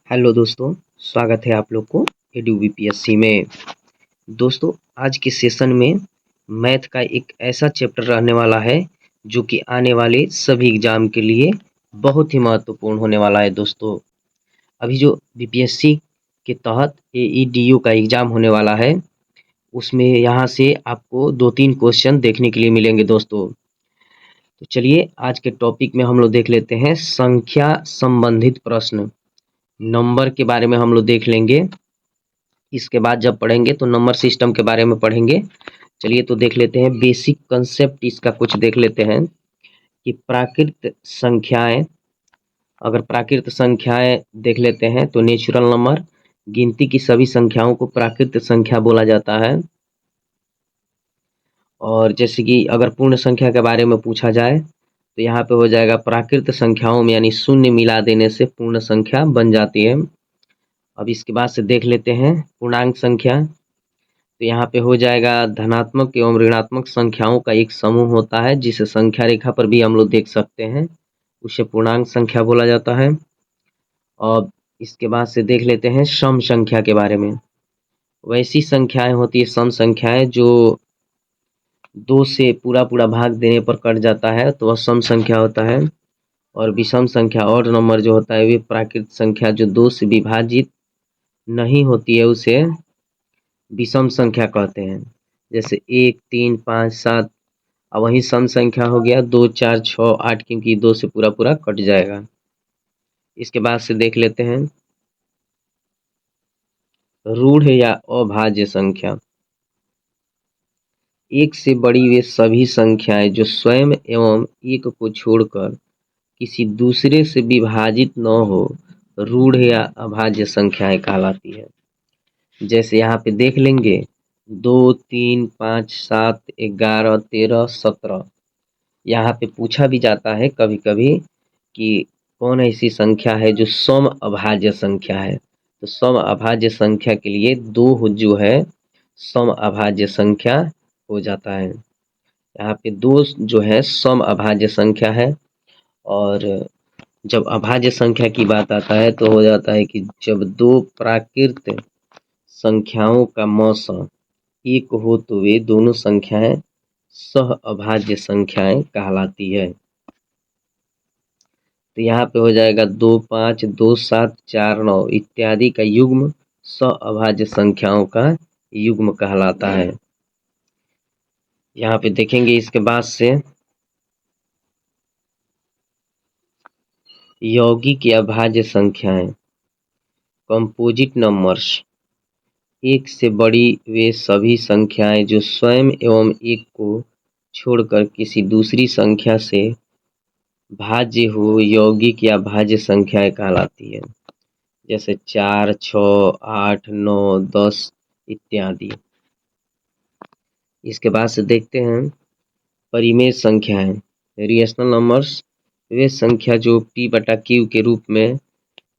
Hello दोस्तों, स्वागत है आप लोग को एडू बीपीएससी में। दोस्तों, आज के सेशन में मैथ का एक ऐसा चैप्टर रहने वाला है जो कि आने वाले सभी एग्जाम के लिए बहुत ही महत्वपूर्ण होने वाला है। दोस्तों, अभी जो बीपीएससी के तहत एईडीयू का एग्जाम होने वाला है, उसमें यहाँ से आपको 2-3 क्वेश्चन देखने के लिए मिलेंगे। दोस्तों, तो चलिए आज के टॉपिक में हम लोग देख लेते हैं संख्या संबंधित प्रश्न। नंबर के बारे में हम लोग देख लेंगे। इसके बाद जब पढ़ेंगे तो नंबर सिस्टम के बारे में पढ़ेंगे। चलिए तो देख लेते हैं बेसिक कंसेप्ट, इसका कुछ देख लेते हैं कि प्राकृत संख्याएं। अगर प्राकृत संख्याएं देख लेते हैं तो नेचुरल नंबर, गिनती की सभी संख्याओं को प्राकृत संख्या बोला जाता है। और जैसे कि अगर पूर्ण संख्या के बारे में पूछा जाए तो यहाँ पे हो जाएगा प्राकृत संख्याओं में, यानी शून्य मिला देने से पूर्ण संख्या बन जाती है। अब इसके बाद से देख लेते हैं पूर्णांक संख्या। तो यहाँ पे हो जाएगा धनात्मक एवं ऋणात्मक संख्याओं का एक समूह होता है, जिसे संख्या रेखा पर भी हम लोग देख सकते हैं, उसे पूर्णांक संख्या बोला जाता है। और इसके बाद से देख लेते हैं सम संख्या के बारे में। वैसी संख्याएं होती है सम संख्याएं जो 2 से पूरा भाग देने पर कट जाता है, तो वह सम संख्या होता है। और विषम संख्या ऑड नंबर जो होता है वे प्राकृत संख्या जो 2 से विभाजित नहीं होती है उसे विषम संख्या कहते हैं। जैसे 1, 3, 5, 7। अब वही सम संख्या हो गया 2, 4, 6, 8, क्योंकि 2 से पूरा कट जाएगा। इसके बाद से देख लेते हैं रूढ़ या अभाज्य संख्या। एक से बड़ी वे सभी संख्याएं जो स्वयं एवं एक को छोड़कर किसी दूसरे से विभाजित न हो, रूढ़ या अभाज्य संख्याएं कहलाती है। जैसे यहाँ पे देख लेंगे 2, 3, 5, 7, 11, 13, 17। यहाँ पे पूछा भी जाता है कभी कभी कि कौन ऐसी संख्या है जो सम अभाज्य संख्या है। तो सम अभाज्य संख्या के लिए 2 जो है सम अभाज्य संख्या हो जाता है। यहाँ पे 2 जो है सम अभाज्य संख्या है। और जब अभाज्य संख्या की बात आता है तो हो जाता है कि जब 2 प्राकृत संख्याओं का मौसा एक हो तो वे दोनों संख्याएं सह अभाज्य संख्याएं कहलाती है। तो यहाँ पे हो जाएगा 2, 5, 2, 7, 4, 9 इत्यादि का युग्म सह अभाज्य संख्याओं का युग्म कहलाता है। यहाँ पे देखेंगे इसके बाद से यौगिक या अभाज्य संख्याएं, कंपोजिट नंबर्स। एक से बड़ी वे सभी संख्याएं जो स्वयं एवं एक को छोड़कर किसी दूसरी संख्या से भाज्य हो, यौगिक या भाज्य संख्याएं कहलाती है। जैसे 4, 6, 8, 9, 10 इत्यादि। इसके बाद से देखते हैं परिमेय संख्याएं, रेशनल नंबर्स। वे संख्या जो p/q के रूप में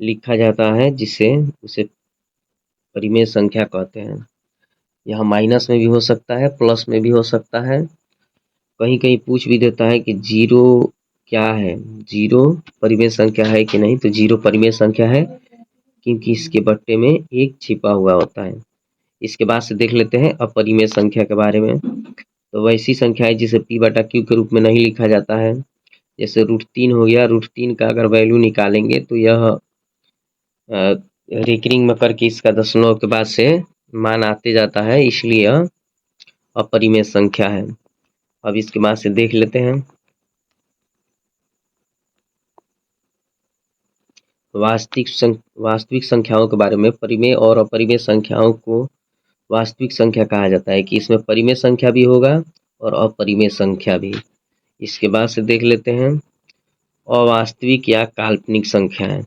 लिखा जाता है, जिसे उसे परिमेय संख्या कहते हैं। यह माइनस में भी हो सकता है, प्लस में भी हो सकता है। कहीं कहीं पूछ भी देता है कि 0 क्या है, 0 परिमेय संख्या है कि नहीं। तो 0 परिमेय संख्या है क्योंकि इसके बट्टे में 1 छिपा हुआ होता है। इसके बाद से देख लेते हैं अपरिमेय संख्या के बारे में। तो वैसी संख्या है जिसे p/q के रूप में नहीं लिखा जाता है। जैसे √3 हो गया, √3 का अगर वैल्यू निकालेंगे तो यह रिकरिंग में करके इसका दशमलव के बाद से मान आते जाता है, इसलिए यह अपरिमेय संख्या है। अब इसके बाद से देख लेते हैं वास्तविक संख्याओं के बारे में। परिमेय और अपरिमेय संख्याओं को वास्तविक संख्या कहा जाता है कि इसमें परिमेय संख्या भी होगा और अपरिमेय संख्या भी। इसके बाद से देख लेते हैं अवास्तविक या काल्पनिक संख्याएं।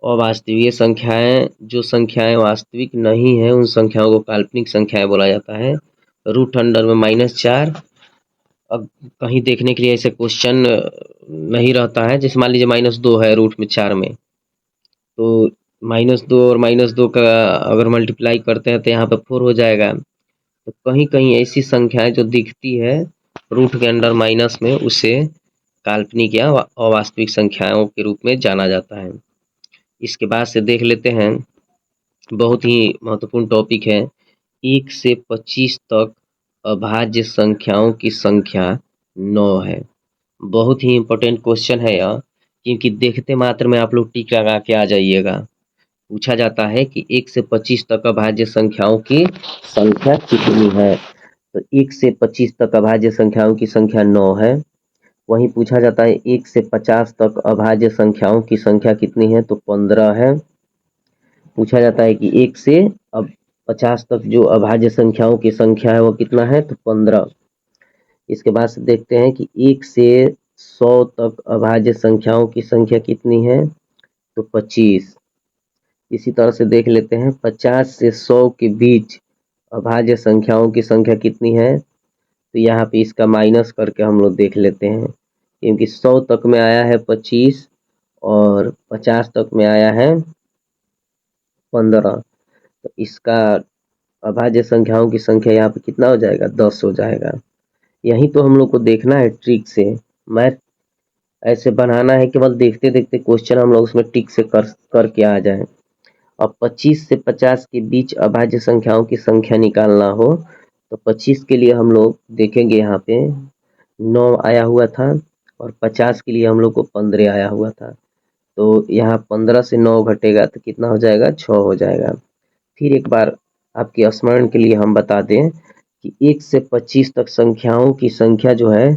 अवास्तविक संख्याएं, जो संख्याएं वास्तविक नहीं है उन संख्याओं को काल्पनिक संख्याएं बोला जाता है। रूट अंडर में -4। अब कहीं देखने के लिए ऐसे क्वेश्चन नहीं रहता है, जैसे मान लीजिए -2 है रूट में 4 में, तो -2 और -2 का अगर मल्टीप्लाई करते हैं तो यहाँ पे 4 हो जाएगा। तो कहीं कहीं ऐसी संख्याएं जो दिखती है रूट के अंडर माइनस में, उसे काल्पनिक या अवास्तविक संख्याओं के रूप में जाना जाता है। इसके बाद से देख लेते हैं, बहुत ही महत्वपूर्ण टॉपिक है, 1 से 25 तक अभाज्य संख्याओं की संख्या 9 है। बहुत ही इम्पोर्टेंट क्वेश्चन है यह, क्योंकि देखते मात्र में आप लोग टिक लगा के आ जाइएगा। पूछा जाता है कि 1 से 25 तक अभाज्य संख्याओं की संख्या कितनी है, तो 1 से 25 तक अभाज्य संख्याओं की संख्या 9 है। वहीं पूछा जाता है 1 से 50 तक अभाज्य संख्याओं की संख्या कितनी है, तो 15 है। पूछा जाता है कि 1 से अब 50 तक जो अभाज्य संख्याओं की संख्या है वो कितना है, तो 15। इसके बाद से देखते हैं कि 1 से 100 तक अभाज्य संख्याओं की संख्या कितनी है, तो 25। इसी तरह से देख लेते हैं 50 से 100 के बीच अभाज्य संख्याओं की संख्या कितनी है, तो यहाँ पे इसका माइनस करके हम लोग देख लेते हैं, क्योंकि 100 तक में आया है 25 और 50 तक में आया है 15, तो इसका अभाज्य संख्याओं की संख्या यहाँ पे कितना हो जाएगा, 10 हो जाएगा। यही तो हम लोग को देखना है ट्रिक से, मैथ ऐसे बनाना है, केवल देखते देखते क्वेश्चन हम लोग उसमें टिक से करके आ जाए। अब 25 से 50 के बीच अभाज्य संख्याओं की संख्या निकालना हो, तो 25 के लिए हम लोग देखेंगे यहाँ पे 9 आया हुआ था और 50 के लिए हम लोग को 15 आया हुआ था, तो यहाँ 15 से 9 घटेगा तो कितना हो जाएगा, 6 हो जाएगा। फिर एक बार आपके स्मरण के लिए हम बता दें कि 1 से 25 तक संख्याओं की संख्या जो है,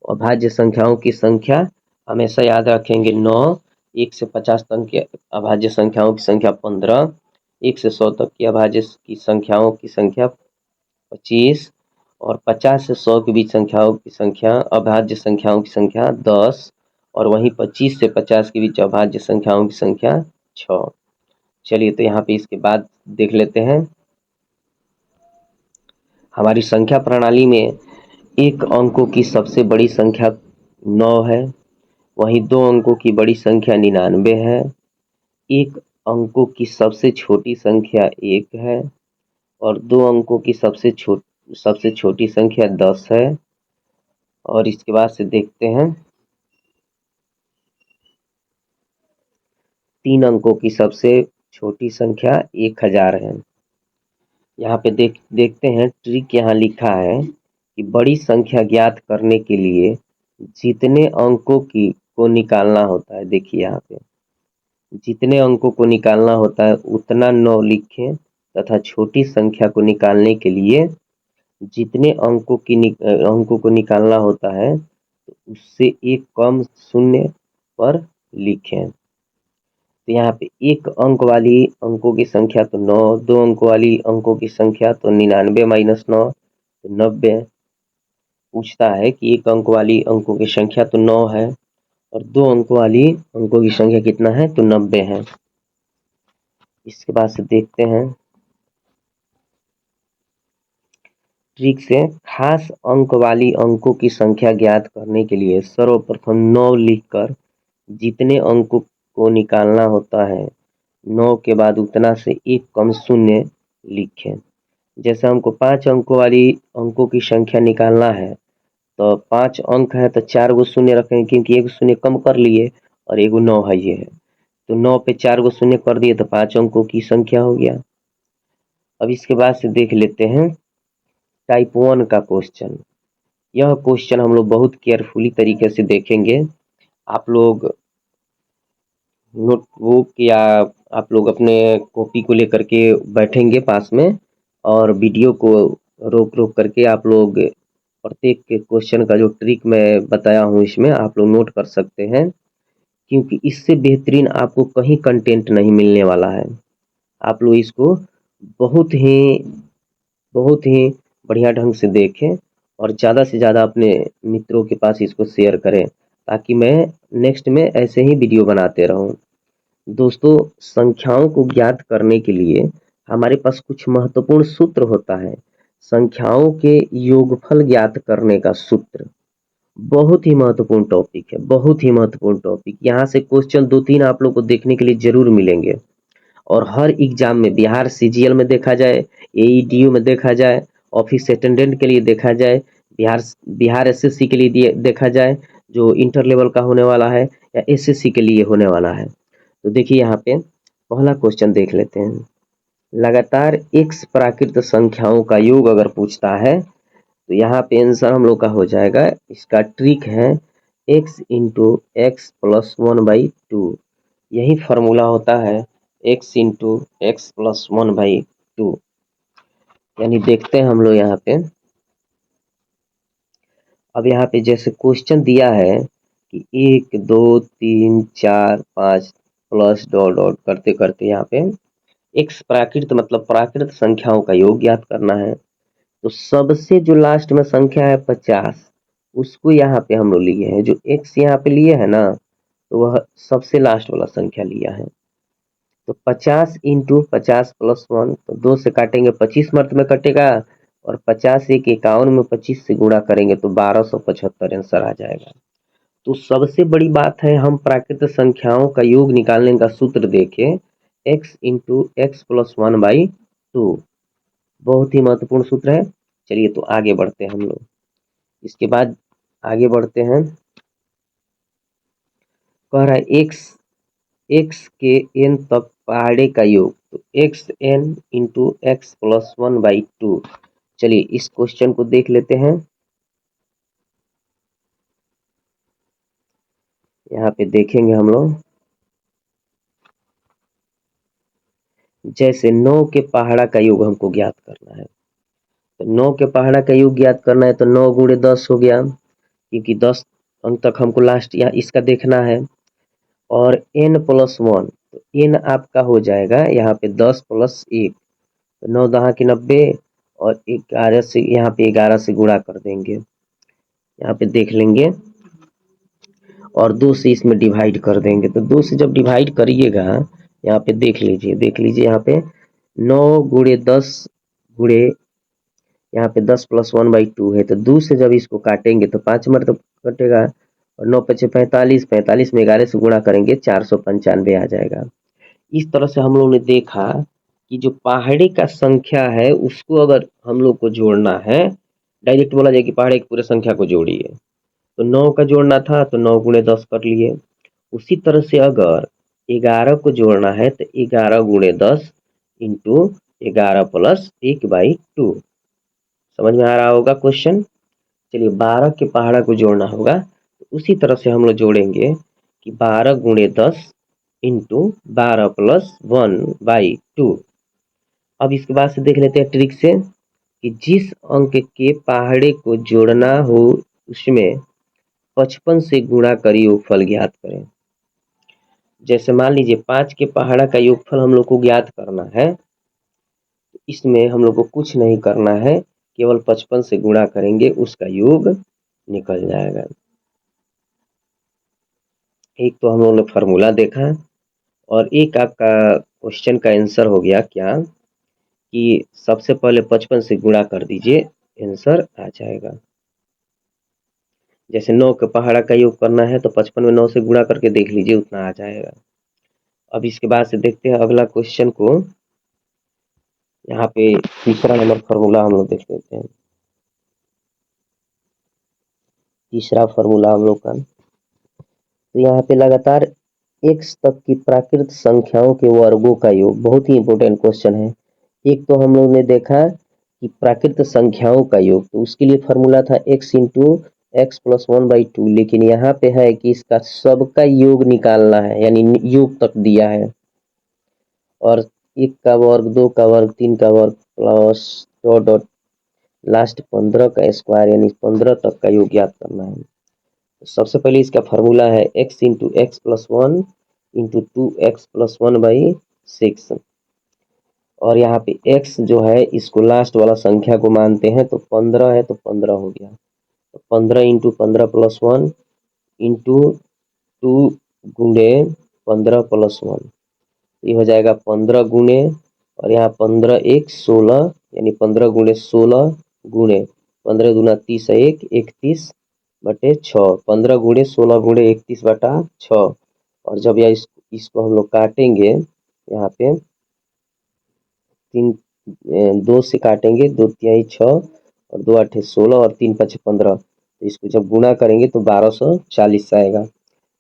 अभाज्य संख्याओं की संख्या हमेशा याद रखेंगे 9, 1 से 50 तक की अभाज्य संख्याओं की संख्या 15, 1 से 100 तक की अभाज्य की संख्याओं की संख्या 25 और 50 से 100 के बीच संख्याओं की संख्या अभाज्य संख्याओं की संख्या 10 और वहीं 25 से 50 के बीच अभाज्य संख्याओं की संख्या 6। चलिए तो यहाँ पे इसके बाद देख लेते हैं, हमारी संख्या प्रणाली में एक अंकों की सबसे बड़ी संख्या 9 है, वहीं 2 अंकों की बड़ी संख्या 99 है, एक अंकों की सबसे छोटी संख्या 1 है और 2 अंकों की सबसे छोटी संख्या 10 है। और इसके बाद से देखते हैं 3 अंकों की सबसे छोटी संख्या 1000 है। यहाँ पे देखते हैं ट्रिक यहाँ लिखा है कि बड़ी संख्या ज्ञात करने के लिए जितने अंकों को निकालना होता है, देखिए यहाँ पे जितने अंकों को निकालना होता है उतना 9 लिखें तथा छोटी संख्या को निकालने के लिए जितने अंकों को निकालना होता है तो उससे एक कम शून्य पर लिखें। तो यहाँ पे एक अंक वाली अंकों की संख्या तो 9, 2 अंक वाली अंकों की संख्या तो 99 माइनस 9 तो 90। पूछता है कि एक अंक वाली अंकों की संख्या तो 9 है और 2 अंक वाली अंकों की संख्या कितना है, तो 90 है। इसके बाद से देखते हैं ट्रिक से, खास अंक वाली अंकों की संख्या ज्ञात करने के लिए सर्वप्रथम 9 लिखकर जितने अंकों को निकालना होता है 9 के बाद उतना से एक कम शून्य लिखें। जैसे हमको 5 अंकों वाली अंकों की संख्या निकालना है, तो 5 अंक है तो 4 गो शून्य रखेंगे, क्योंकि एक शून्य कम कर लिए और एगो 9 है, ये है तो 9 पे 4 गो शून्य कर दिए तो 5 अंकों की संख्या हो गया। अब इसके बाद से देख लेते हैं टाइप 1 का क्वेश्चन। यह क्वेश्चन हम लोग बहुत केयरफुली तरीके से देखेंगे। आप लोग नोटबुक या आप लोग अपने कॉपी को लेकर के बैठेंगे पास में और वीडियो को रोक रोक करके आप लोग प्रत्येक क्वेश्चन का जो ट्रिक मैं बताया हूँ इसमें आप लोग नोट कर सकते हैं, क्योंकि इससे बेहतरीन आपको कहीं कंटेंट नहीं मिलने वाला है। आप लोग इसको बहुत ही बढ़िया ढंग से देखें और ज़्यादा से ज़्यादा अपने मित्रों के पास इसको शेयर करें, ताकि मैं नेक्स्ट में ऐसे ही वीडियो बनाते रहूं। दोस्तों, संख्याओं को ज्ञात करने के लिए हमारे पास कुछ महत्वपूर्ण सूत्र होता है। संख्याओं के योगफल ज्ञात करने का सूत्र बहुत ही महत्वपूर्ण टॉपिक है, बहुत ही महत्वपूर्ण टॉपिक। यहाँ से क्वेश्चन 2-3 आप लोग को देखने के लिए जरूर मिलेंगे और हर एग्जाम में, बिहार सीजीएल में देखा जाए, एईडीयू में देखा जाए, ऑफिस अटेंडेंट के लिए देखा जाए, बिहार एसएससी के लिए देखा जाए जो इंटर लेवल का होने वाला है, या एसएससी के लिए होने वाला है, तो देखिए यहाँ पे पहला क्वेश्चन देख लेते हैं। लगातार x प्राकृत संख्याओं का योग अगर पूछता है तो यहाँ पे आंसर हम लोग का हो जाएगा, इसका ट्रिक है x इंटू एक्स प्लस 1/2। यही फार्मूला होता है x इंटू एक्स प्लस 1/2। यानी देखते हैं हम लोग यहाँ पे, अब यहाँ पे जैसे क्वेश्चन दिया है कि 1 2 3 4 5 प्लस डॉट डॉट करते करते यहाँ पे x प्राकृत मतलब प्राकृत संख्याओं का योग ज्ञात करना है। तो सबसे जो लास्ट में संख्या है 50, उसको यहाँ पे हम लोग लिए हैं। जो x यहाँ पे लिए है ना, तो वह सबसे लास्ट वाला संख्या लिया है। तो 50 इंटू 50 प्लस 1, तो 2 से काटेंगे 25 मर्त में कटेगा, और 50 एक 51 में 25 से गुणा करेंगे तो 1275 आंसर आ जाएगा। तो सबसे बड़ी बात है, हम प्राकृत संख्याओं का योग निकालने का सूत्र देखें, x इंटू एक्स प्लस 1/2। बहुत ही महत्वपूर्ण सूत्र है। चलिए तो आगे बढ़ते हैं हम लोग। इसके बाद आगे बढ़ते हैं, कह रहा है x के n तक पहाड़े का योग, तो x n into x plus 1/2। चलिए इस क्वेश्चन को देख लेते हैं। यहाँ पे देखेंगे हम लोग, जैसे 9 के पहाड़ा का योग हमको ज्ञात करना है। तो 9 के पहाड़ा का योग ज्ञात करना है तो 9 गुणे 10 हो गया, क्योंकि 10 अंक तक हमको लास्ट यहाँ इसका देखना है। और n प्लस 1, तो n आपका हो जाएगा यहाँ पे 10 प्लस 1, तो 9 दहा की 90, और 11 से यहाँ पे 11 से गुणा कर देंगे, यहाँ पे देख लेंगे, और 2 से इसमें डिवाइड कर देंगे। तो 2 से जब डिवाइड करिएगा, यहाँ पे देख लीजिए यहाँ पे 9 गुणे 10 गुणे यहाँ पे 10 प्लस 1/2 है, तो 2 से जब इसको काटेंगे तो 5 मर्तब कटेगा, और 9 पचे 45, 45 में 11 से गुणा करेंगे 495 आ जाएगा। इस तरह से हम लोग ने देखा कि जो पहाड़े का संख्या है उसको अगर हम लोग को जोड़ना है, डायरेक्ट बोला जाए कि पहाड़े की पूरे संख्या को जोड़िए, तो 9 का जोड़ना था तो 9 गुणे 10 कर लिए। उसी तरह से अगर 11 को जोड़ना है तो 11 गुणे 10 इंटू 11 प्लस 1/2। समझ में आ रहा होगा क्वेश्चन। चलिए 12 के पहाड़ा को जोड़ना होगा, तो उसी तरह से हम लोग जोड़ेंगे कि 12 गुणे 10 इंटू 12 प्लस 1/2। अब इसके बाद से देख लेते हैं ट्रिक से कि जिस अंक के पहाड़े को जोड़ना हो उसमें 55 से गुणा कर योगफल ज्ञात करें। जैसे मान लीजिए 5 के पहाड़ा का योगफल हम लोग को ज्ञात करना है, तो इसमें हम लोग को कुछ नहीं करना है, केवल 55 से गुणा करेंगे, उसका योग निकल जाएगा। एक तो हम लोगों ने फार्मूला देखा, और एक आपका क्वेश्चन का आंसर हो गया क्या कि सबसे पहले 55 से गुणा कर दीजिए, आंसर आ जाएगा। जैसे 9 के पहाड़ा का योग करना है तो 55 में 9 से गुणा करके देख लीजिए, उतना आ जाएगा। अब इसके बाद से देखते हैं अगला क्वेश्चन को। यहाँ पे तीसरा नंबर फार्मूला हम लोग देख लेते हैं। तीसरा फार्मूला हम लोग का, तो यहाँ पे लगातार x तक की प्राकृत संख्याओं के वर्गों का योग, बहुत ही इंपॉर्टेंट क्वेश्चन है। एक तो हम लोग ने देखा कि प्राकृत संख्याओं का योग, तो उसके लिए फार्मूला था x इंटू एक्स प्लस 1/2, लेकिन यहाँ पे है कि इसका सबका योग निकालना है, यानी योग तक दिया है, और 1 का वर्ग, 2 का वर्ग, 3 का वर्ग प्लस डॉट डॉट लास्ट 15 का स्क्वायर, यानी 15 तक का योग ज्ञात करना है। तो सबसे पहले इसका फार्मूला है x into x plus 1 into 2x plus 1/6, और यहाँ पे x जो है इसको लास्ट वाला संख्या को मानते हैं, तो 15 है तो 15 हो गया, तो 15 इंटू 15 प्लस 1 इंटू 2 गुणे 15 प्लस 1, ये हो जाएगा 15 गुणे, और यहाँ 15 1 16, यानी 15 गुणे 16 गुणे 15 दूना 30 है 31 बटे 6, 15 गुणे 16 गुणे 31 बटा 6। और जब यह इसको हम लोग काटेंगे, यहाँ पे 2 से काटेंगे, 2 तिहाई 6 और 2 आठे 16 और 3 पचे 15, तो इसको जब गुणा करेंगे तो 1240 आएगा।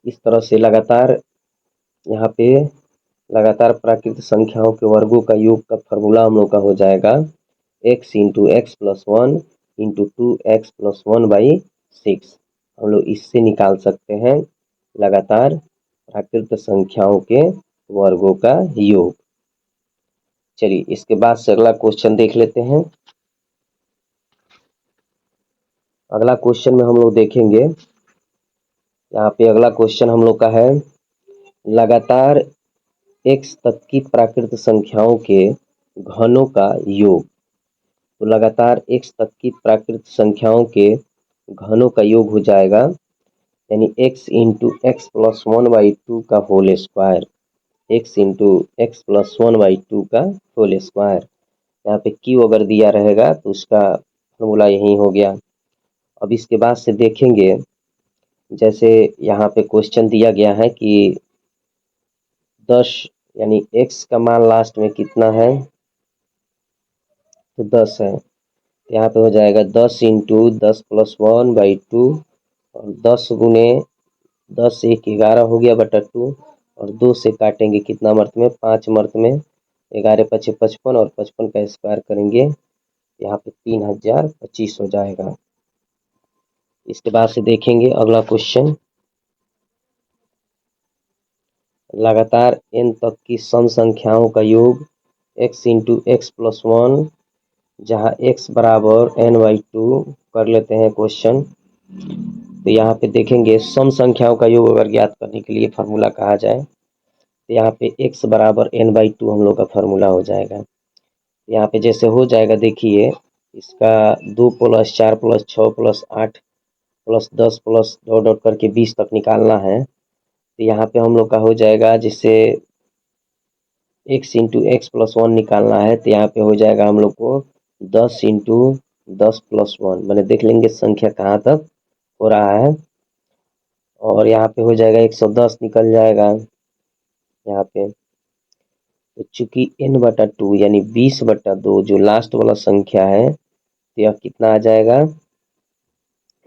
इस तरह से लगातार यहाँ पे लगातार प्राकृत संख्याओं के वर्गों का योग का फॉर्मूला हम लोग का हो जाएगा x into x plus one into 2x+1/6। हम लोग इससे निकाल सकते हैं लगातार प्राकृत संख्याओं के वर्गों का योग। चलिए इसके बाद से अगला क्वेश्चन देख लेते हैं। अगला क्वेश्चन में हम लोग देखेंगे, यहाँ पे अगला क्वेश्चन हम लोग का है लगातार x तक की प्राकृत संख्याओं के घनों का योग। तो लगातार x तक की प्राकृत संख्याओं के घनों का योग हो जाएगा यानी x इंटू एक्स प्लस 1/2 का whole square, x into x plus 1/2 का होल स्क्वायर। यहाँ पे q अगर दिया रहेगा तो उसका फॉर्मूला यही हो गया। अब इसके बाद से देखेंगे, जैसे यहाँ पे क्वेश्चन दिया गया है कि 10 यानी x का मान लास्ट में कितना है तो 10 है। यहाँ पे हो जाएगा 10 इंटू 10+1/2 और 10 गुने 10 1 11 हो गया बटा 2 और 2 से काटेंगे कितना मर्त में 5 मर्त में 11 5 55 और 55 का स्क्वायर करेंगे यहाँ पे 3025 हो जाएगा। इसके बाद से देखेंगे अगला क्वेश्चन, लगातार n तक की सम संख्याओं का योग x इंटू एक्स प्लस 1 जहाँ x बराबर n/2 कर लेते हैं क्वेश्चन। तो यहाँ पे देखेंगे सम संख्याओं का योग अगर ज्ञात करने के लिए फार्मूला कहा जाए तो यहाँ पे x बराबर n/2 हम लोग का फार्मूला हो जाएगा। यहाँ पे जैसे हो जाएगा देखिए, इसका 2 + 4 + 6 + 8 + 10 प्लस डॉट डॉट करके 20 तक निकालना है। तो यहाँ पे हम लोग का हो जाएगा, जिससे x इंटू एक्स प्लस 1 निकालना है तो यहाँ पे हो जाएगा हम लोग को 10 इंटू 10+1, मैंने देख लेंगे संख्या कहाँ तक हो रहा है। और यहाँ पे हो जाएगा 110 निकल जाएगा यहाँ पे। तो चूंकि n/2 यानी 20/2 जो लास्ट वाला संख्या है तो यह कितना आ जाएगा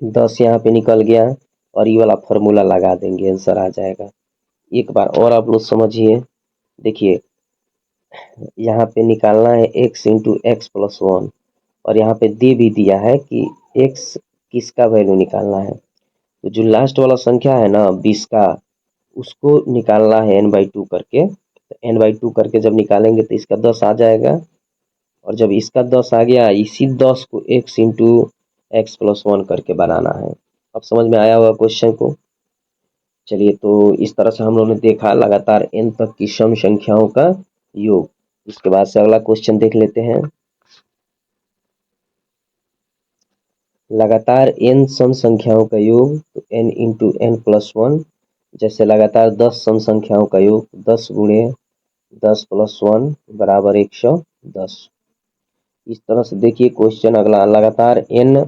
10 यहाँ पे निकल गया और ये वाला फॉर्मूला लगा देंगे, आंसर आ जाएगा। एक बार और आप लोग समझिए, देखिए यहाँ पे निकालना है x इंटू एक्स प्लस 1 और यहाँ पे दे भी दिया है कि x किसका वैल्यू निकालना है। तो जो लास्ट वाला संख्या है ना 20 का, उसको निकालना है n/2 करके। तो n/2 करके जब निकालेंगे तो इसका 10 आ जाएगा और जब इसका 10 आ गया, इसी 10 को x इंटू एक्स प्लस 1 करके बनाना है। अब समझ में आया होगा क्वेश्चन को। चलिए तो इस तरह से हम लोगों ने देखा लगातार n तक की सम संख्याओं का योग। इसके बाद से अगला क्वेश्चन देख लेते हैं, लगातार n सम संख्याओं का योग तो n इंटू एन प्लस 1, जैसे लगातार 10 सम संख्याओं का योग 10 गुणे 10+1 बराबर 110। इस तरह से देखिए क्वेश्चन अगला, लगातार n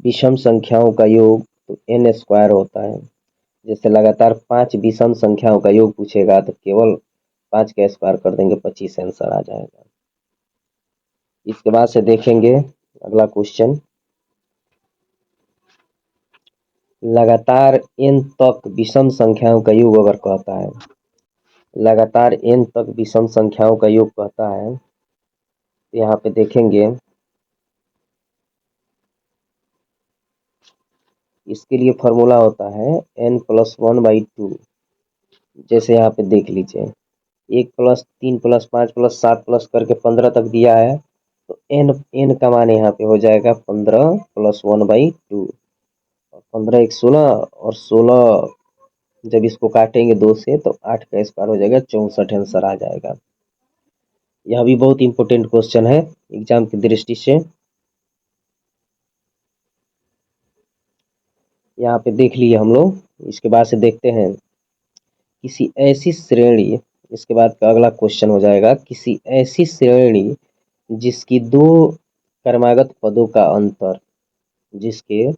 विषम संख्याओं का योग तो n स्क्वायर होता है। जैसे लगातार 5 विषम संख्याओं का योग पूछेगा तो केवल 5 का स्क्वायर कर देंगे, 25 आंसर आ जाएगा। इसके बाद से देखेंगे अगला क्वेश्चन, लगातार n तक विषम संख्याओं का योग अगर कहता है, लगातार n तक विषम संख्याओं का योग कहता है तो यहाँ पे देखेंगे इसके लिए फॉर्मूला होता है n+1/2। जैसे यहाँ पे देख लीजिए 1 + 3 + 5 + 7 प्लस करके 15 तक दिया है तो n का मान यहाँ पे हो जाएगा 15 + 1/2। 15 1 16 और 16 जब इसको काटेंगे 2 से तो 8 का स्क्वायर हो जाएगा, 64 आंसर आ जाएगा। यह भी बहुत इंपॉर्टेंट क्वेश्चन है एग्जाम की दृष्टि से। यहाँ पे देख लिए हम लोग। इसके बाद से देखते हैं किसी ऐसी श्रेणी, इसके बाद का अगला क्वेश्चन हो जाएगा, किसी ऐसी श्रेणी जिसकी दो क्रमागत पदों का अंतर, जिसके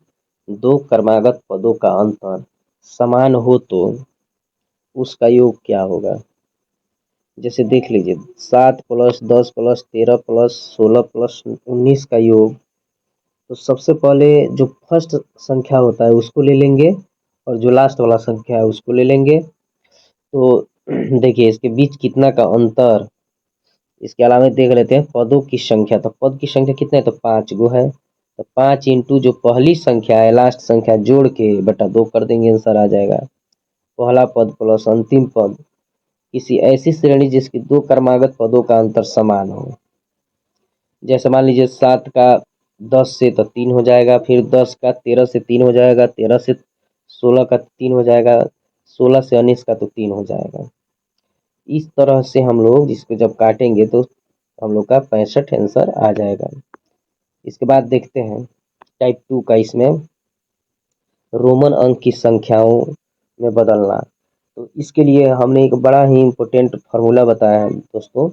दो क्रमागत पदों का अंतर समान हो तो उसका योग क्या होगा। जैसे देख लीजिए 7 + 10 + 13 + 16 + 19 का योग, तो सबसे पहले जो फर्स्ट संख्या होता है उसको ले लेंगे और जो लास्ट वाला संख्या है उसको ले लेंगे। तो देखिए इसके बीच कितना का अंतर, इसके अलावा देख लेते हैं पदों की संख्या। तो पद की संख्या कितना है, तो 5 गो है। तो 5 इंटू जो पहली संख्या है लास्ट संख्या जोड़ के बटा 2 कर देंगे, आंसर आ जाएगा। पहला पद प्लस अंतिम पद किसी ऐसी श्रेणी जिसकी दो क्रमागत पदों का अंतर समान हो। जैसे मान लीजिए 7 का 10 से तो 3 हो जाएगा, फिर 10 का 13 से 3 हो जाएगा, 13 से 16 का 3 हो जाएगा, 16 से 19 का तो 3 हो जाएगा। इस तरह से हम लोग इसको जब काटेंगे तो हम लोग का 65 आंसर आ जाएगा। इसके बाद देखते हैं टाइप 2 का, इसमें रोमन अंक की संख्याओं में बदलना। तो इसके लिए हमने एक बड़ा ही इम्पोर्टेंट फार्मूला बताया है दोस्तों,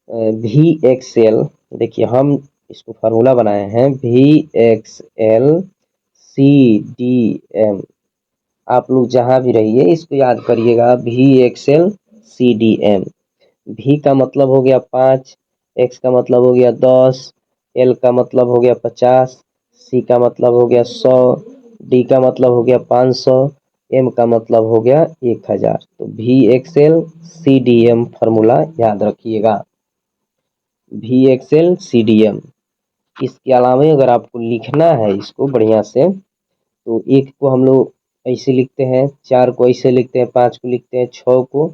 वी एक्स एल। देखिए हम इसको फार्मूला बनाए हैं V X L C D M. आप लोग जहाँ भी रहिए इसको याद करिएगा, V X L C D M. V का मतलब हो गया 5, एक्स का मतलब हो गया 10, एल का मतलब हो गया 50, सी का मतलब हो गया 100, डी का मतलब हो गया 500, एम का मतलब हो गया 1000। तो V X L C D M formula याद रखिएगा, V X L C D M. इसके अलावा अगर आपको लिखना है इसको बढ़िया से, तो एक को हम लोग ऐसे लिखते हैं, 4 को ऐसे लिखते हैं, 5 को लिखते हैं, 6 को,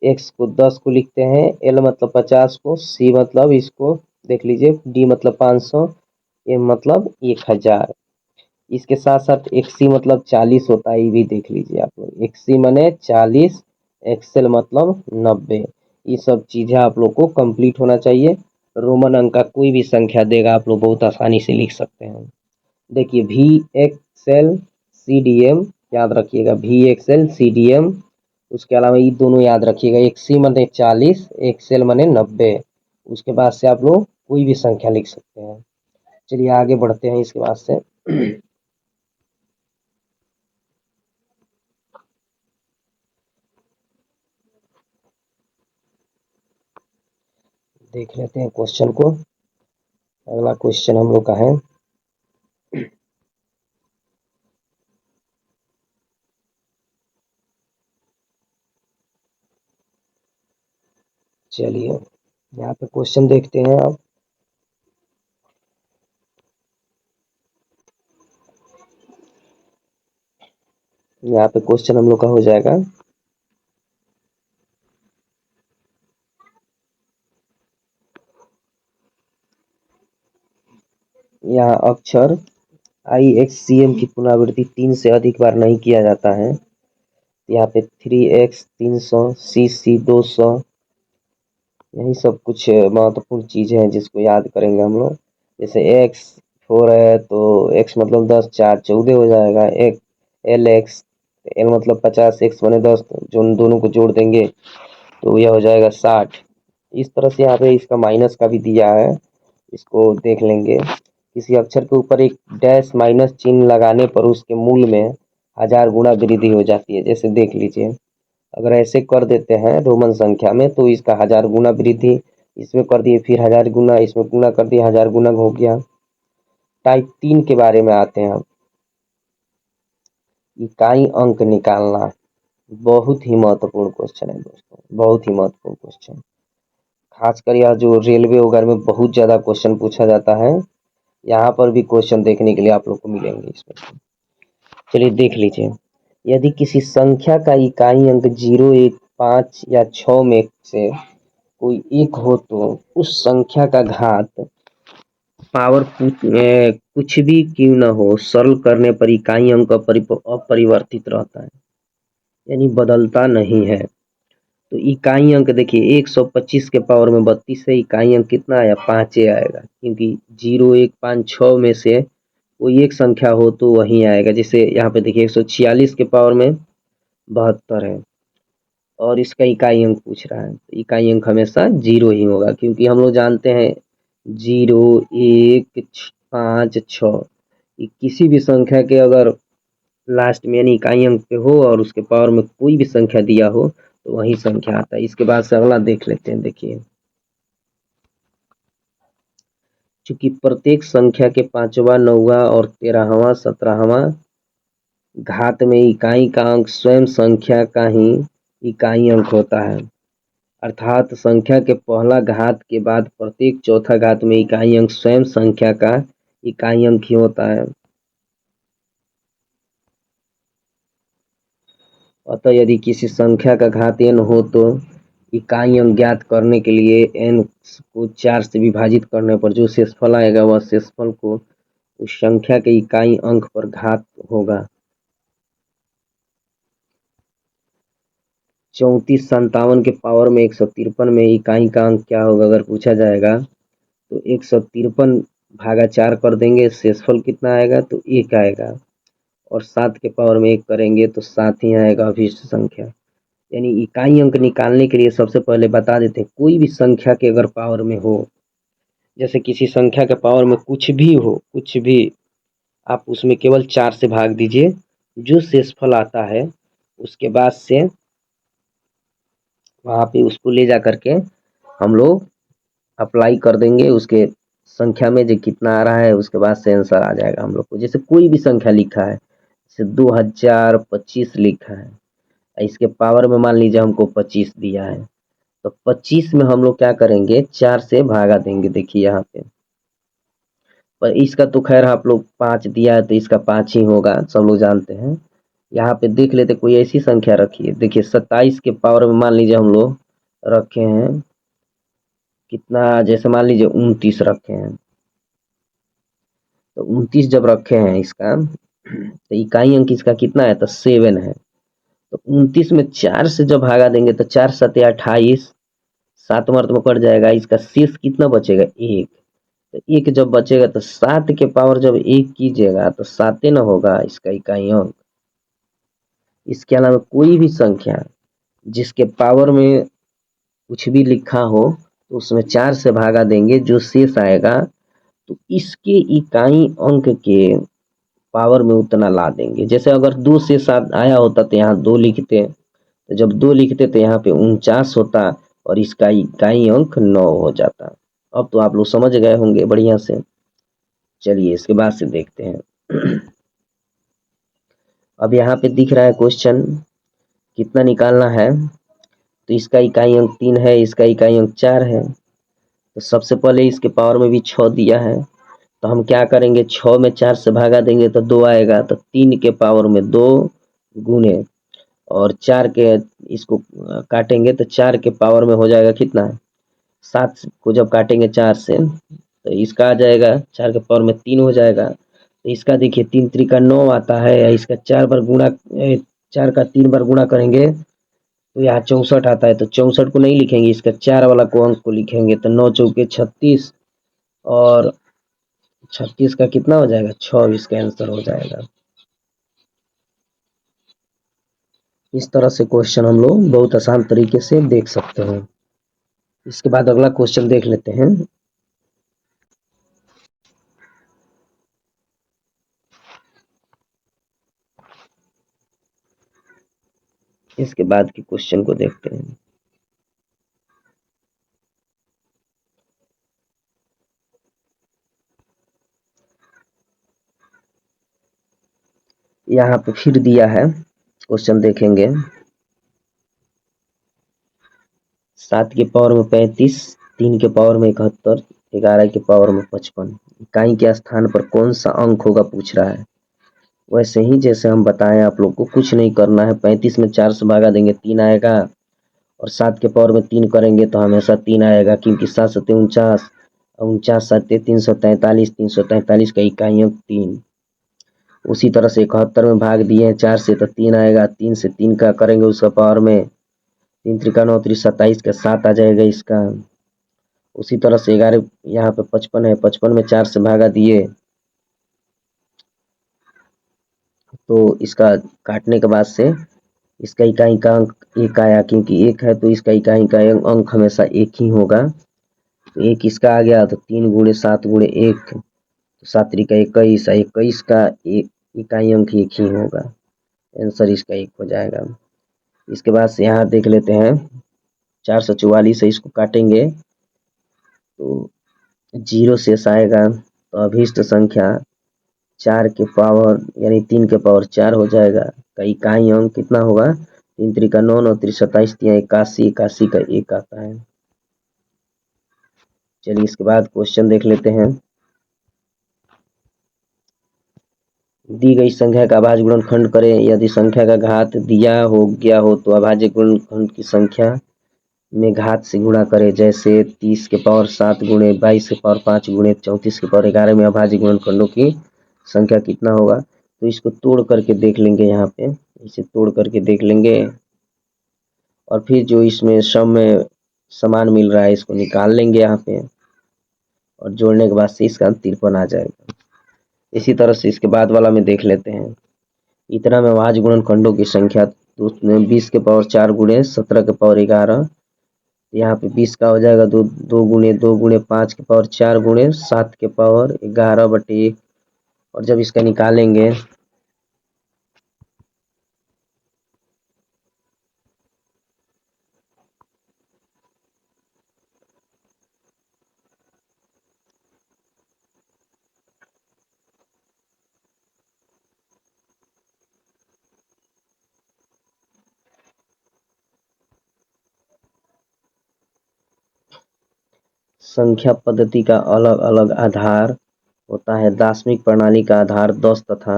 एक्स को 10 को लिखते हैं, एल मतलब 50 को, सी मतलब इसको देख लीजिए, डी मतलब 500, एम मतलब 1000। इसके साथ साथ एक्सी मतलब 40 होता है, ये भी देख लीजिए आप लोग, एक्सी माने 40, एक्सएल मतलब 90। ये सब चीज़ें आप लोग को कंप्लीट होना चाहिए। रोमन अंक का कोई भी संख्या देगा आप लोग बहुत आसानी से लिख सकते हैं। देखिए V X L C D M याद रखिएगा, V X L C D M. उसके अलावा ये दोनों याद रखिएगा, एक्सी माने 40, एक्सएल माने 90। उसके बाद से आप लोग कोई भी संख्या लिख सकते हैं। चलिए आगे बढ़ते हैं इसके बाद से। देख लेते हैं क्वेश्चन को। अगला क्वेश्चन हम लोग का है, चलिए यहाँ पे क्वेश्चन देखते हैं आप। यहाँ पे क्वेश्चन हम लोग का हो जाएगा, यहाँ अक्षर आई एक्स सी एम की पुनरावृत्ति 3 से अधिक बार नहीं किया जाता है। यहाँ पे 3x 300, सी 200, यही सब कुछ महत्वपूर्ण चीज़ें हैं जिसको याद करेंगे हम लोग। जैसे x 4 है तो x मतलब 10, 4 14 हो जाएगा। एक एल एक्स, एल मतलब 50, x माने 10, जो उन दोनों को जोड़ देंगे तो यह हो जाएगा 60। इस तरह से यहाँ पे इसका माइनस का भी दिया है, इसको देख लेंगे। किसी अक्षर के ऊपर एक डैश माइनस चिन्ह लगाने पर उसके मूल में 1000 गुना वृद्धि हो जाती है। जैसे देख लीजिए, अगर ऐसे कर देते हैं रोमन संख्या में तो इसका 1000 गुना वृद्धि, इसमें कर दिए फिर 1000 गुना, इसमें गुना कर दिए 1000 गुना हो गया। टाइप 3 के बारे में आते हैं, इकाई अंक निकालना। बहुत ही महत्वपूर्ण क्वेश्चन है दोस्तों, बहुत ही महत्वपूर्ण क्वेश्चन। खासकर यह जो रेलवे वगैरह में बहुत ज़्यादा क्वेश्चन पूछा जाता है, यहाँ पर भी क्वेश्चन देखने के लिए आप लोग को मिलेंगे इसमें। चलिए देख लीजिए, यदि किसी संख्या का इकाई अंक 0, 1, 5 या 6 में से कोई एक हो तो उस संख्या का घात पावर कुछ भी क्यों न हो, सरल करने पर इकाई अंक अपरिवर्तित रहता है, यानी बदलता नहीं है। तो इकाई अंक देखिए 125 के पावर में 32 है, इकाई अंक कितना आया, 5 आएगा, क्योंकि 0, 1, 5, 6 में से कोई एक संख्या हो तो वही आएगा। जैसे यहाँ पे देखिए 146 के पावर में 72 है और इसका इकाई अंक पूछ रहा है, तो इकाई अंक हमेशा 0 ही होगा, क्योंकि हम लोग जानते हैं 0, 1, 5, 6 किसी भी संख्या के अगर लास्ट में यानी इकाई अंक पे हो और उसके पावर में कोई भी संख्या दिया हो तो वही संख्या आता है। इसके बाद से अगला देख लेते हैं। देखिए, चूंकि प्रत्येक संख्या के 5वां, 9वां और 13वां, 17वां घात में इकाई का अंक स्वयं संख्या का ही इकाई अंक होता है, अर्थात संख्या के पहला घात के बाद प्रत्येक चौथा घात में इकाई अंक स्वयं संख्या का इकाई अंक ही होता है। अतः यदि किसी संख्या का घात n हो तो इकाई अंक ज्ञात करने के लिए n को 4 से विभाजित करने पर जो शेषफल आएगा वह शेषफल को उस संख्या के इकाई अंक पर घात होगा। 34 57 के पावर में 153 में इकाई का अंक क्या होगा अगर पूछा जाएगा तो 153 भागा 4 कर देंगे, शेषफल कितना आएगा तो 1 आएगा, और 7 के पावर में 1 करेंगे तो 7 ही आएगा अभिष्ट संख्या। यानी इकाई अंक निकालने के लिए सबसे पहले बता देते हैं कोई भी संख्या के अगर पावर में हो, जैसे किसी संख्या के पावर में कुछ भी हो, कुछ भी, आप उसमें केवल 4 से भाग दीजिए, जो शेषफल आता है उसके बाद से वहाँ पे उसको ले जा करके हम लोग अप्लाई कर देंगे उसके संख्या में, जो कितना आ रहा है उसके बाद से आंसर आ जाएगा हम लोग को। जैसे कोई भी संख्या लिखा है, जैसे 2025 लिखा है, इसके पावर में मान लीजिए हमको 25 दिया है, तो 25 में हम लोग क्या करेंगे 4 से भागा देंगे। देखिए यहाँ पे, पर इसका तो खैर आप लोग 5 दिया है तो इसका 5 ही होगा, सब लोग जानते हैं। यहाँ पे देख लेते कोई ऐसी संख्या रखिए, देखिए 27 के पावर में मान लीजिए हम लोग रखे हैं कितना, जैसे मान लीजिए 29 रखे हैं, तो 29 जब रखे हैं इसका तो इकाई अंक इसका कितना है तो 7 है, तो 29 में 4 से जब भागा देंगे तो 4 7 28, 7 मर्द में कट जाएगा, इसका शेष कितना बचेगा 1, तो 1 जब बचेगा तो 7 के पावर जब 1 कीजिएगा तो 7 न होगा इसका इकाई अंक। इसके अलावा कोई भी संख्या जिसके पावर में कुछ भी लिखा हो तो उसमें 4 से भागा देंगे, जो शेष आएगा तो इसके इकाई अंक के पावर में उतना ला देंगे। जैसे अगर 2 से 7 आया होता तो यहाँ 2 लिखते, तो जब 2 लिखते तो यहाँ पे 49 होता और इसका इकाई अंक 9 हो जाता। अब तो आप लोग समझ गए होंगे बढ़िया से। चलिए इसके बाद से देखते हैं। अब यहाँ पे दिख रहा है क्वेश्चन कितना निकालना है, तो इसका इकाई अंक 3 है, इसका इकाई अंक 4 है, तो सबसे पहले इसके पावर में भी 6 दिया है, तो हम क्या करेंगे 6 में 4 से भागा देंगे तो 2 आएगा, तो 3 के पावर में 2 गुने और 4 के इसको काटेंगे तो 4 के पावर में हो जाएगा कितना 7 को जब काटेंगे 4 से तो इसका आ जाएगा 4 के पावर में 3 हो जाएगा, तो इसका देखिए 3 त्रिका 9 आता है, इसका 4 बार गुणा 4 का 3 बार गुणा करेंगे तो यहाँ 64 आता है, तो 64 को नहीं लिखेंगे, इसका 4 वाला को अंक को लिखेंगे, तो 9 चौके 36 और 36 का कितना हो जाएगा 6, इसका आंसर हो जाएगा। इस तरह से क्वेश्चन हम लोग बहुत आसान तरीके से देख सकते हैं। इसके बाद अगला क्वेश्चन देख लेते हैं। इसके बाद के क्वेश्चन को देखते हैं। यहाँ पे फिर दिया है क्वेश्चन, देखेंगे 7 के पावर में 35, 3 के पावर में 71, 11 के पावर में 55, इकाई के स्थान पर कौन सा अंक होगा पूछ रहा है। वैसे ही जैसे हम बताएं आप लोग को कुछ नहीं करना है, 35 में 4 से भागा देंगे 3 आएगा, और 7 के पावर में 3 करेंगे तो हमेशा 3 आएगा, क्योंकि 7 सत्ते 49, 49 सत्ते 343, 343 का इकाई अंक 3। उसी तरह से 71 में भाग दिए 4 से तो 3 आएगा, 3 से 3 का करेंगे उसका पावर में 3 त्रिका 9 3 27 का 7 आ जाएगा इसका। उसी तरह से 11 यहाँ पे 55 है, 55 में 4 से भागा दिए तो इसका काटने के बाद से इसका इकाई का अंक 1 आया, क्योंकि 1 है तो इसका इकाई का अंक हमेशा 1 ही होगा, तो 1 इसका आ गया, तो 3 गुणे 7 गुणे 1 तो 7 त्रिका 21, 21 का इकाई अंक 1 ही होगा, आंसर इसका 1 हो जाएगा। इसके बाद से यहाँ देख लेते हैं 444 है, इसको काटेंगे तो 0 शेष आएगा, तो अभीष्ट संख्या 4 के पावर यानी 3 के पावर 4 हो जाएगा, का इकाई अंक कितना होगा 3 त्रिका 9, 9 त्रि 27, 3 81, 81 का 1 आता है। चलिए इसके बाद क्वेश्चन देख लेते हैं। दी गई संख्या का अभाज्य गुणनखंड करें। यदि संख्या का घात दिया हो गया हो तो अभाज्य गुणनखंड की संख्या में घात से गुणा करें। जैसे 30 के पावर 7 गुणे 22 के पावर 5 गुणे 34 के पावर 11 में अभाज्य गुणनखंडों की संख्या कितना होगा। तो इसको तोड़ करके देख लेंगे, यहाँ पे इसे तोड़ करके देख लेंगे और फिर जो इसमें सम में समान मिल रहा है इसको निकाल लेंगे यहाँ पे, और जोड़ने के बाद से इसका 53 आ जाएगा। इसी तरह से इसके बाद वाला में देख लेते हैं। इतना में अभाज्य गुणनखंडों की संख्या, तो उसमें 20 के पावर 4 गुणे 17 के पावर 11, यहाँ पे 20 का हो जाएगा 2 गुणे 2 गुणे 5 के पावर 4 गुणे 7 के पावर 11/1, और जब इसका निकालेंगे संख्या पद्धति का अलग अलग आधार होता है। दार्शनिक प्रणाली का आधार 10 तथा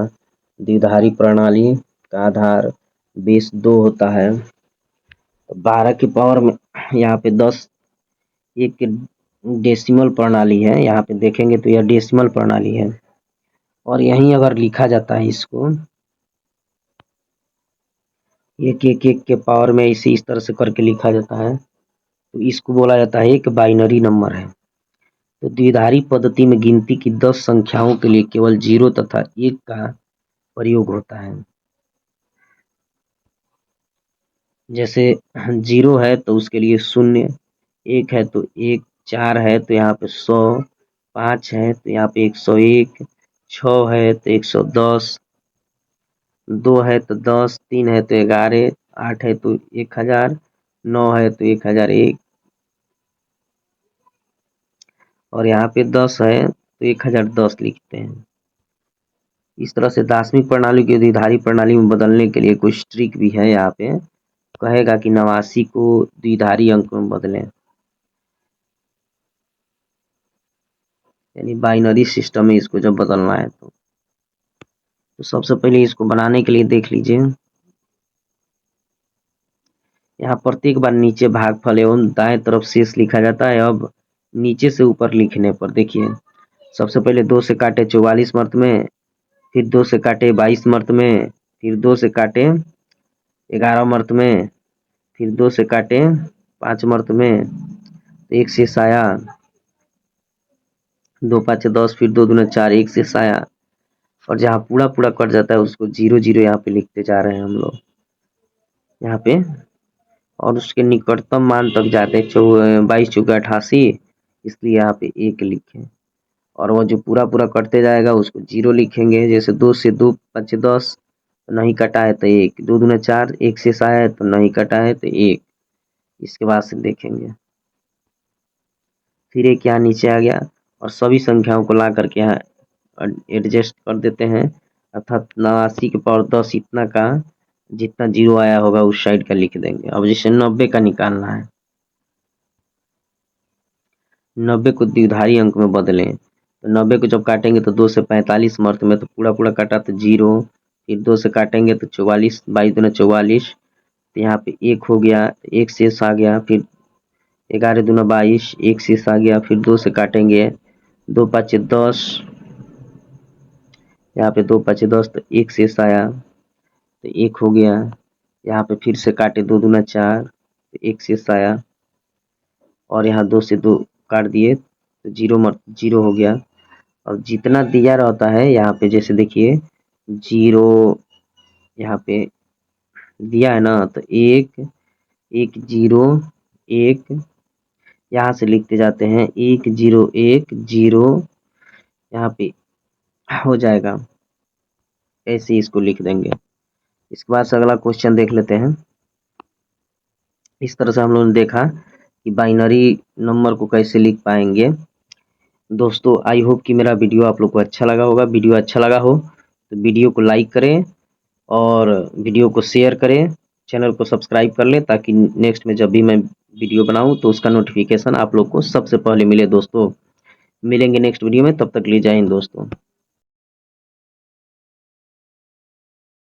द्विधारी प्रणाली का आधार बेस 2 होता है। 12 की पावर में यहाँ पे 10 एक डेसिमल प्रणाली है, यहाँ पे देखेंगे तो यह डेसिमल प्रणाली है, और यहीं अगर लिखा जाता है इसको एक एक एक के पावर में इसे इस तरह से करके लिखा जाता है, तो इसको बोला जाता है एक बाइनरी नंबर है। तो द्विधारी पद्धति में गिनती की 10 संख्याओं के लिए केवल 0 तथा 1 का प्रयोग होता है। जैसे 0 है तो उसके लिए 0, 1 है तो 1, 4 है तो यहाँ पे 100, 5 है तो यहाँ पे 101, 6 है तो 110, 2 है तो 10, 3 है तो 11, 8 है तो 1000, 9 है तो 1001, और यहाँ पे 10 है तो 1010 लिखते हैं। इस तरह से दार्शनिक प्रणाली की द्विधारी प्रणाली में बदलने के लिए कुछ ट्रिक भी है। यहाँ पे कहेगा कि 89 को द्विधारी अंक में बदलें, यानी बाइनरी सिस्टम में इसको जब बदलना है तो सबसे पहले इसको बनाने के लिए देख लीजिए, यहाँ प्रत्येक बार नीचे भागफल एवं दाएं तरफ शेष लिखा जाता है। अब नीचे से ऊपर लिखने पर देखिए, सबसे पहले 2 से काटे 44 मर्त में, फिर 2 से काटे 22 मर्त में, फिर 2 से काटे 11 मर्त में, फिर 2 से काटे 5 मर्त में, तो 1 शेष आया, 2 5 10, फिर 2 दूना 4, 1 शेष आया, और जहाँ पूरा पूरा कट जाता है उसको 0 0 यहाँ पे लिखते जा रहे हैं हम लोग यहाँ पे, और उसके निकटतम मान तक जाते 22 चौके 88, इसलिए यहाँ पे 1 लिखें, और वो जो पूरा पूरा कटते जाएगा उसको 0 लिखेंगे। जैसे 2 से 2 5 10, नहीं कटा है तो 1, 2 दूना 4, 1 शेष आया है तो नहीं कटा है तो 1। इसके बाद से देखेंगे फिर 1 यहाँ नीचे आ गया, और सभी संख्याओं को ला करके यहाँ एडजस्ट कर देते हैं, अर्थात 89 के पावर 10 इतना का जितना 0 आया होगा उस साइड का लिख देंगे। अब जैसे 90 का निकालना है, 90 को द्विधारी अंक में बदलें, तो 90 को जब काटेंगे तो 2 से 45 मर्त में, तो पूरा पूरा काटा तो 0, फिर 2 से काटेंगे तो 44, 22 दूना 44, तो यहाँ पे 1 हो गया, 1 शेष आ गया, फिर 11 दूना 22, 1 शेष आ गया, फिर 2 से काटेंगे 2 5 10, यहाँ पे 2 5 10 तो 1 शेष आया तो 1 हो गया, यहाँ पे फिर से काटे 2 दूना 4 तो 1 शेष आया, और यहाँ 2 से 2 काट दिए तो 0 हो गया। और जितना दिया रहता है यहाँ पे, जैसे देखिए 0 यहाँ पे दिया है ना, तो 1 1 0 1, यहाँ से लिखते जाते हैं 1 0 1 0, यहाँ पे हो जाएगा, ऐसे ही इसको लिख देंगे। इसके बाद से अगला क्वेश्चन देख लेते हैं। इस तरह से हम लोगों ने देखा कि बाइनरी नंबर को कैसे लिख पाएंगे। दोस्तों आई होप कि मेरा वीडियो आप लोग को अच्छा लगा होगा। वीडियो अच्छा लगा हो तो वीडियो को लाइक करें और वीडियो को शेयर करें। चैनल को सब्सक्राइब कर लें ताकि नेक्स्ट में जब भी मैं वीडियो बनाऊँ तो उसका नोटिफिकेशन आप लोग को सबसे पहले मिले दोस्तों। मिलेंगे नेक्स्ट वीडियो में, तब तक के लिए जय हिंद दोस्तों।